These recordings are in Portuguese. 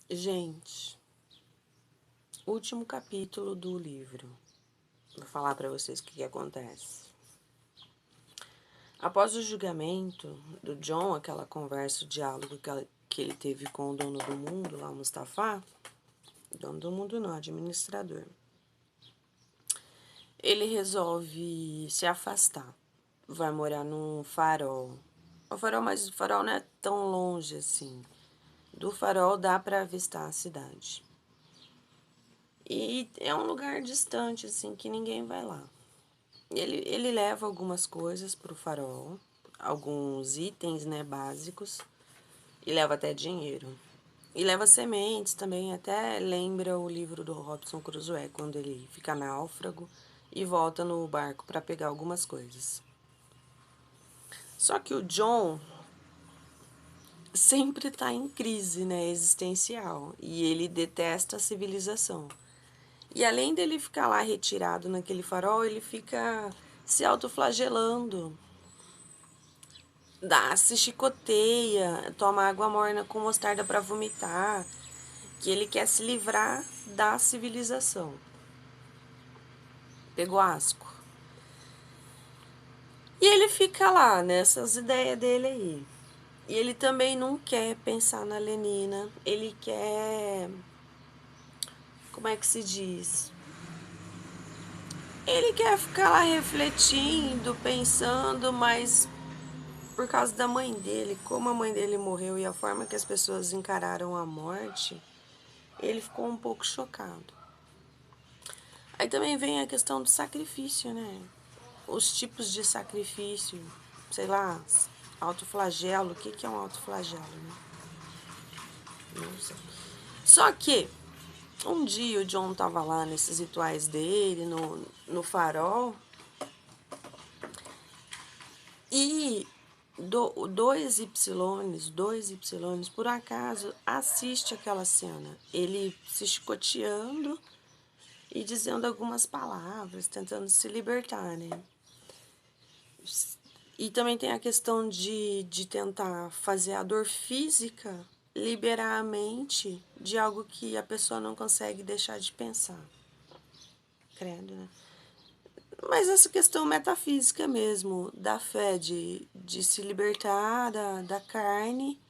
Gente, último capítulo do livro. Vou falar para vocês o que acontece. Após o julgamento do John, aquela conversa, o diálogo que ele teve com o dono do mundo, lá, o Mustafa, dono do mundo não, administrador, ele resolve se afastar. Vai morar num farol. O farol, mas o farol não é tão longe assim. Do farol dá para avistar a cidade. E é um lugar distante, assim, que ninguém vai lá. Ele leva algumas coisas pro farol, alguns itens, né, básicos, e leva até dinheiro. E leva sementes também, até lembra o livro do Robinson Crusoe, quando ele fica náufrago e volta no barco para pegar algumas coisas. Só que o John sempre tá em crise, né, existencial, e ele detesta a civilização. E além dele ficar lá retirado naquele farol, ele fica se autoflagelando, se chicoteia, toma água morna com mostarda para vomitar, que ele quer se livrar da civilização. Pegou asco. E ele fica lá nessas ideias dele aí. E ele também não quer pensar na Lenina, ele quer, como é que se diz? Ele quer ficar lá refletindo, pensando, mas por causa da mãe dele, como a mãe dele morreu e a forma que as pessoas encararam a morte, ele ficou um pouco chocado. Aí também vem a questão do sacrifício, né? Os tipos de sacrifício, sei lá, autoflagelo, o que é um autoflagelo, né? Não sei. Só que um dia o John tava lá nesses rituais dele, no farol, e dois Ys, por acaso, assiste aquela cena. Ele se chicoteando e dizendo algumas palavras, tentando se libertar, né? E também tem a questão de tentar fazer a dor física liberar a mente de algo que a pessoa não consegue deixar de pensar. Credo, né? Mas essa questão metafísica mesmo, da fé, de se libertar da carne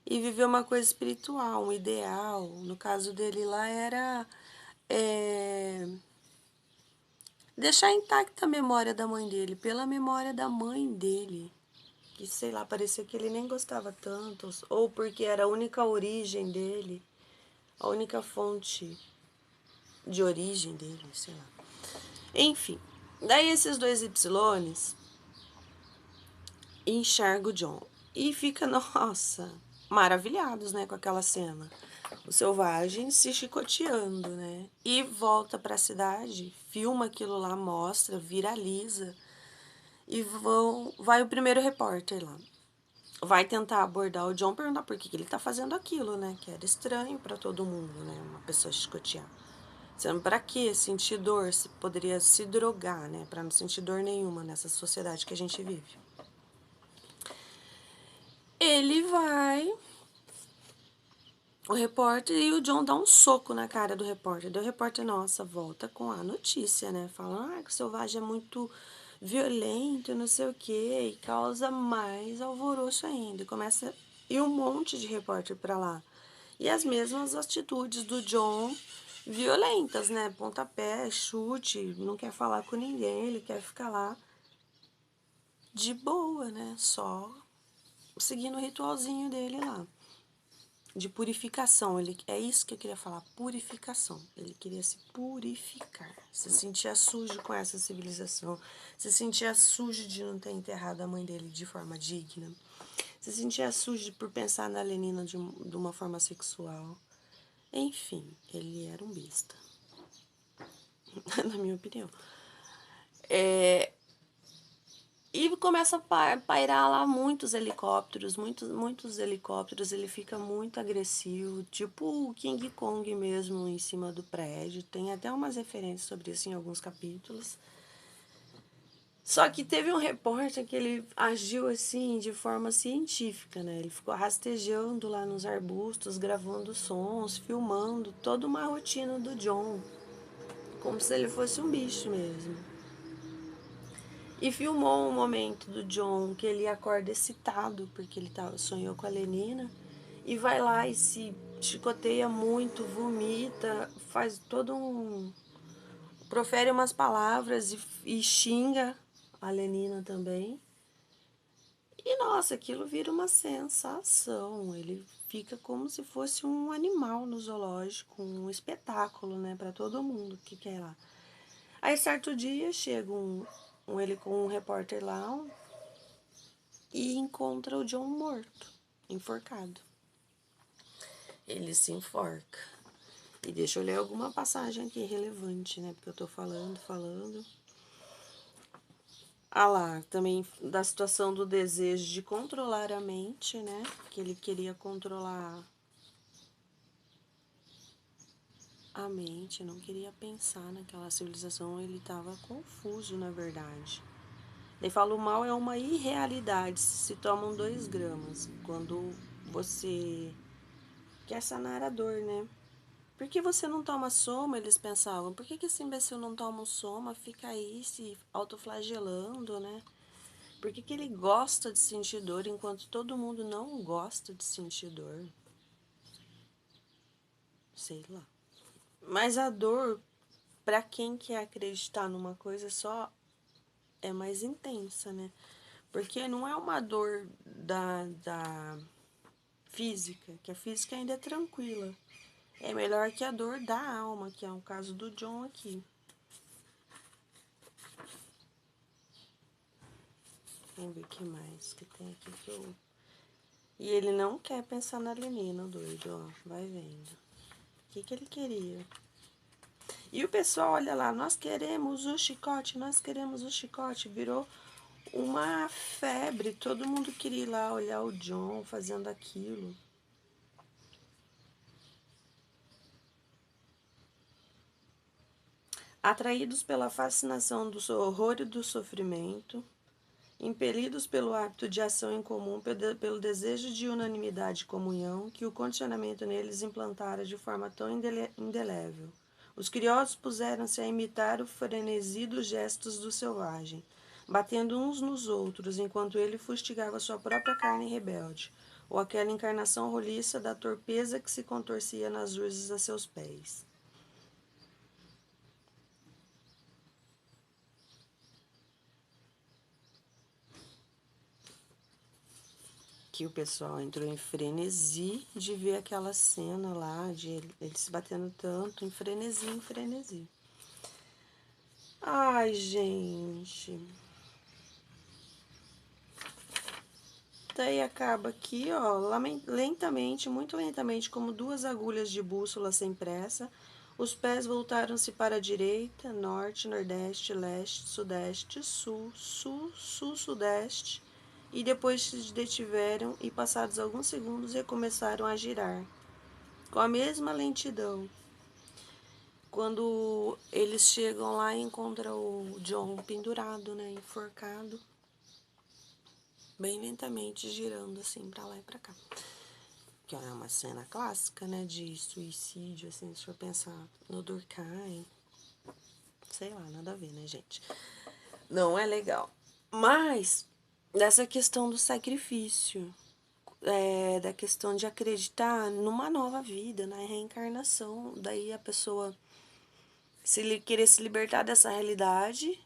e viver uma coisa espiritual, um ideal. No caso dele lá era deixar intacta a memória da mãe dele, pela memória da mãe dele. Que, sei lá, parecia que ele nem gostava tanto, ou porque era a única origem dele, a única fonte de origem dele, sei lá. Enfim, daí esses dois Ys enxergam o John e fica, nossa, maravilhados, né, com aquela cena. O selvagem se chicoteando, né? E volta para a cidade, filma aquilo lá, mostra, viraliza. E vai o primeiro repórter lá. Vai tentar abordar o John, perguntar por que ele tá fazendo aquilo, né? Que era estranho para todo mundo, né? Uma pessoa chicotear. Sendo pra quê? Sentir dor, se poderia se drogar, né? Pra não sentir dor nenhuma nessa sociedade que a gente vive. Ele vai, o repórter, e o John dá um soco na cara do repórter. Daí o repórter, nossa, volta com a notícia, né? Fala, que o selvagem é muito violento, não sei o quê, e causa mais alvoroço ainda. E começa a ir um monte de repórter pra lá. E as mesmas atitudes do John violentas, né? Pontapé, chute, não quer falar com ninguém, ele quer ficar lá de boa, né? Só seguindo o ritualzinho dele lá. De purificação. É isso que eu queria falar, purificação. Ele queria se purificar. Se sentia sujo com essa civilização. Se sentia sujo de não ter enterrado a mãe dele de forma digna. Se sentia sujo por pensar na Lenina de uma forma sexual. Enfim, ele era um besta. Na minha opinião. E começa a pairar lá muitos helicópteros, muitos helicópteros, ele fica muito agressivo, tipo o King Kong mesmo em cima do prédio. Tem até umas referências sobre isso em alguns capítulos. Só que teve um repórter que ele agiu assim de forma científica, né? Ele ficou rastejando lá nos arbustos, gravando sons, filmando toda uma rotina do John, como se ele fosse um bicho mesmo. E filmou um momento do John que ele acorda excitado porque ele sonhou com a Lenina e vai lá e se chicoteia muito, vomita, faz todo um profere umas palavras e xinga a Lenina também. E nossa, aquilo vira uma sensação. Ele fica como se fosse um animal no zoológico, um espetáculo, né, para todo mundo que quer ir lá. Aí certo dia chega ele com um repórter lá e encontra o John morto, enforcado. Ele se enforca. E deixa eu ler alguma passagem aqui relevante, né? Porque eu tô falando. Ah lá, também da situação do desejo de controlar a mente, né? Que ele queria controlar a mente, não queria pensar naquela civilização, ele estava confuso, na verdade. Ele fala, o mal é uma irrealidade, se tomam 2 gramas. Quando você quer sanar a dor, né? Por que você não toma soma? Eles pensavam. Por que esse imbecil não toma um soma? Fica aí se autoflagelando, né? Por que ele gosta de sentir dor enquanto todo mundo não gosta de sentir dor? Sei lá. Mas a dor, para quem quer acreditar numa coisa só, é mais intensa, né? Porque não é uma dor da física, que a física ainda é tranquila. É melhor que a dor da alma, que é o caso do John aqui. Vamos ver o que mais que tem aqui que eu... E ele não quer pensar na Lenina, doido, ó. Vai vendo. O que ele queria? E o pessoal, olha lá, nós queremos o chicote, nós queremos o chicote. Virou uma febre, todo mundo queria ir lá olhar o John fazendo aquilo. Atraídos pela fascinação do horror e do sofrimento, impelidos pelo hábito de ação em comum, pelo desejo de unanimidade e comunhão, que o condicionamento neles implantara de forma tão indelével. Os curiosos puseram-se a imitar o frenesi dos gestos do selvagem, batendo uns nos outros, enquanto ele fustigava sua própria carne rebelde, ou aquela encarnação roliça da torpeza que se contorcia nas urzes a seus pés. Que o pessoal entrou em frenesi de ver aquela cena lá, de ele se batendo tanto, em frenesi, em frenesi. Ai, gente. Daí acaba aqui, ó, lentamente, muito lentamente, como 2 agulhas de bússola sem pressa, os pés voltaram-se para a direita, norte, nordeste, leste, sudeste, sul, sul, sul, sudeste, e depois se detiveram e, passados alguns segundos, recomeçaram a girar, com a mesma lentidão. Quando eles chegam lá e encontram o John pendurado, né, enforcado, bem lentamente girando assim pra lá e pra cá. Que é uma cena clássica, né, de suicídio, assim, se for pensar no Durkheim. Sei lá, nada a ver, né, gente? Não é legal. Mas, dessa questão do sacrifício, da questão de acreditar numa nova vida, na reencarnação, daí a pessoa querer se libertar dessa realidade,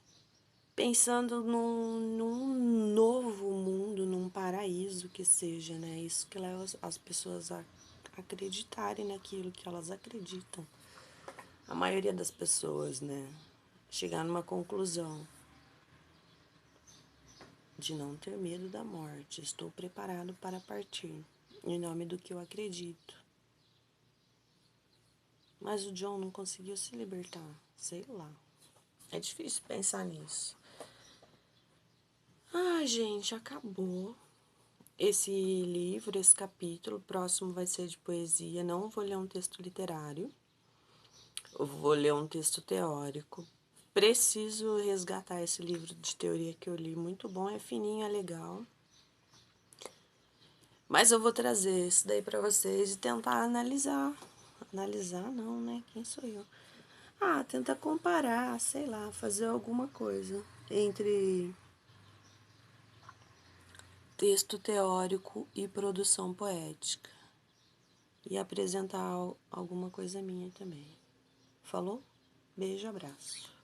pensando num novo mundo, num paraíso que seja, né? Isso que leva as pessoas a acreditarem naquilo que elas acreditam. A maioria das pessoas, né? Chegar numa conclusão de não ter medo da morte. Estou preparado para partir, em nome do que eu acredito. Mas o John não conseguiu se libertar. Sei lá. É difícil pensar nisso. Ah, gente, acabou esse livro, esse capítulo. O próximo vai ser de poesia. Não vou ler um texto literário. Eu vou ler um texto teórico. preciso resgatar esse livro de teoria que eu li. Muito bom, é fininho, é legal. Mas eu vou trazer isso daí pra vocês e tentar analisar. Analisar não, né? Quem sou eu? Tentar comparar, sei lá, fazer alguma coisa entre texto teórico e produção poética. E apresentar alguma coisa minha também. Falou? Beijo, abraço.